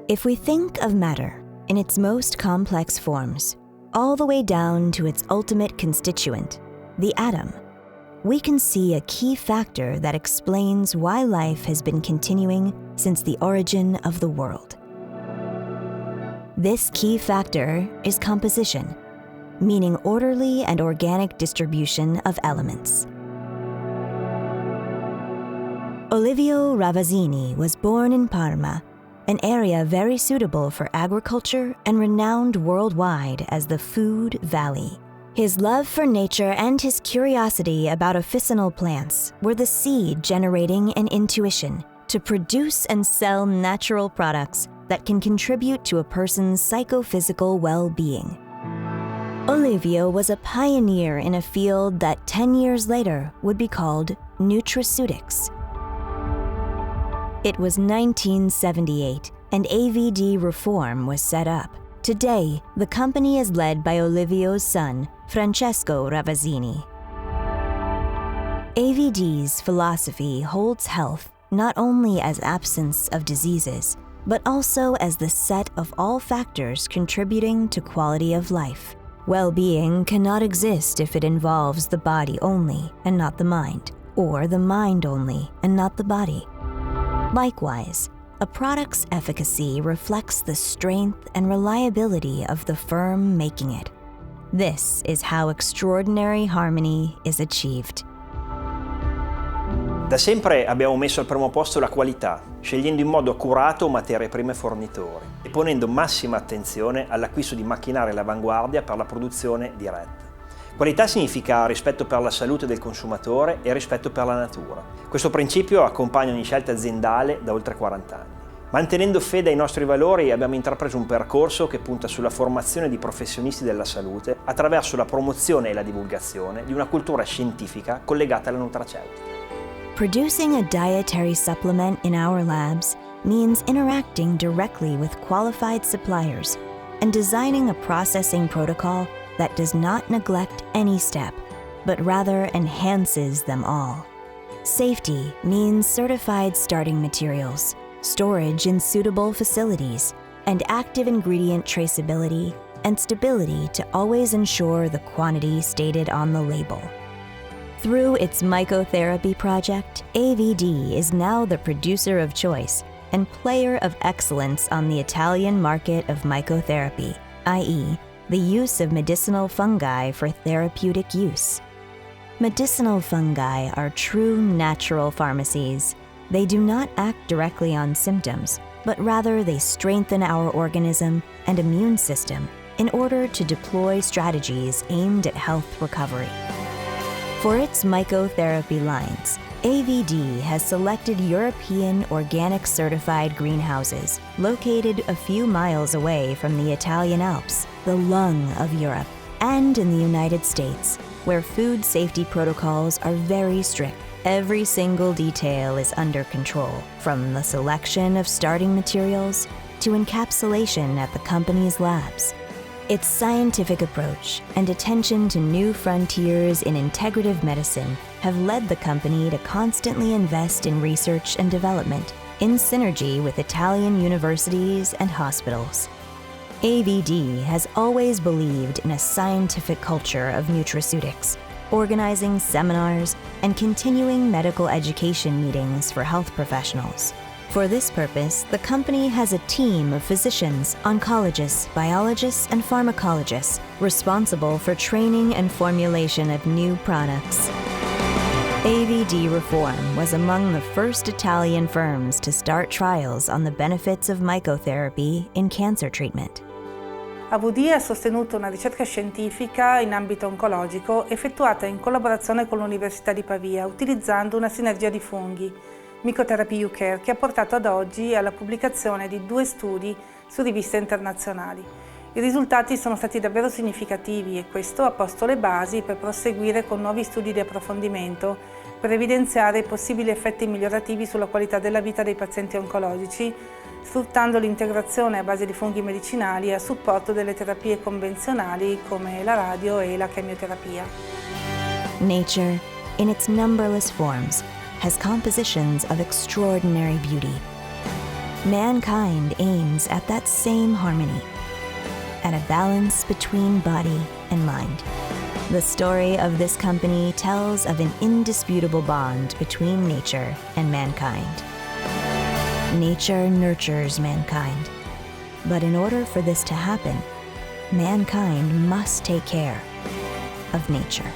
If we think of matter in its most complex forms, all the way down to its ultimate constituent, the atom, we can see a key factor that explains why life has been continuing since the origin of the world. This key factor is composition, meaning orderly and organic distribution of elements. Olivio Ravazzini was born in Parma, an area very suitable for agriculture and renowned worldwide as the Food Valley. His love for nature and his curiosity about officinal plants were the seed generating an intuition to produce and sell natural products that can contribute to a person's psychophysical well-being. Olivio was a pioneer in a field that 10 years later would be called nutraceutics. It was 1978, and AVD Reform was set up. Today, the company is led by Olivio's son, Francesco Ravazzini. AVD's philosophy holds health not only as absence of diseases, but also as the set of all factors contributing to quality of life. Well-being cannot exist if it involves the body only and not the mind, or the mind only and not the body. Likewise, a product's efficacy reflects the strength and reliability of the firm making it. This is how extraordinary harmony is achieved. Da sempre abbiamo messo al primo posto la qualità, scegliendo in modo accurato materie prime e fornitori e ponendo massima attenzione all'acquisto di macchinari all'avanguardia per la produzione diretta. Qualità significa rispetto per la salute del consumatore e rispetto per la natura. Questo principio accompagna ogni scelta aziendale da oltre 40 anni. Mantenendo fede ai nostri valori abbiamo intrapreso un percorso che punta sulla formazione di professionisti della salute attraverso la promozione e la divulgazione di una cultura scientifica collegata alla nutraceutica. Producing a dietary supplement in our labs means interacting directly with qualified suppliers and designing a processing protocol that does not neglect any step, but rather enhances them all. Safety means certified starting materials, storage in suitable facilities, and active ingredient traceability and stability to always ensure the quantity stated on the label. Through its mycotherapy project, AVD is now the producer of choice and player of excellence on the Italian market of mycotherapy, i.e., the use of medicinal fungi for therapeutic use. Medicinal fungi are true natural pharmacies. They do not act directly on symptoms, but rather they strengthen our organism and immune system in order to deploy strategies aimed at health recovery. For its mycotherapy lines, AVD has selected European organic certified greenhouses located a few miles away from the Italian Alps, the lung of Europe, and in the United States, where food safety protocols are very strict. Every single detail is under control, from the selection of starting materials to encapsulation at the company's labs. Its scientific approach and attention to new frontiers in integrative medicine have led the company to constantly invest in research and development in synergy with Italian universities and hospitals. AVD has always believed in a scientific culture of nutraceutics, organizing seminars and continuing medical education meetings for health professionals. For this purpose, the company has a team of physicians, oncologists, biologists, and pharmacologists responsible for training and formulation of new products. AVD Reform was among the first Italian firms to start trials on the benefits of mycotherapy in cancer treatment. AVD ha sostenuto una ricerca scientifica in ambito oncologico effettuata in collaborazione con l'Università di Pavia, utilizzando una sinergia di funghi, Mycotherapy UK, che ha portato ad oggi alla pubblicazione di 2 studi su riviste internazionali. I risultati sono stati davvero significativi e questo ha posto le basi per proseguire con nuovi studi di approfondimento per evidenziare i possibili effetti migliorativi sulla qualità della vita dei pazienti oncologici, sfruttando l'integrazione a base di funghi medicinali a supporto delle terapie convenzionali come la radio e la chemioterapia. Nature, in its numberless forms, has compositions of extraordinary beauty. mankind aims at that same harmony, at a balance between body and mind. The story of this company tells of an indisputable bond between nature and mankind. Nature nurtures mankind, but in order for this to happen, mankind must take care of nature.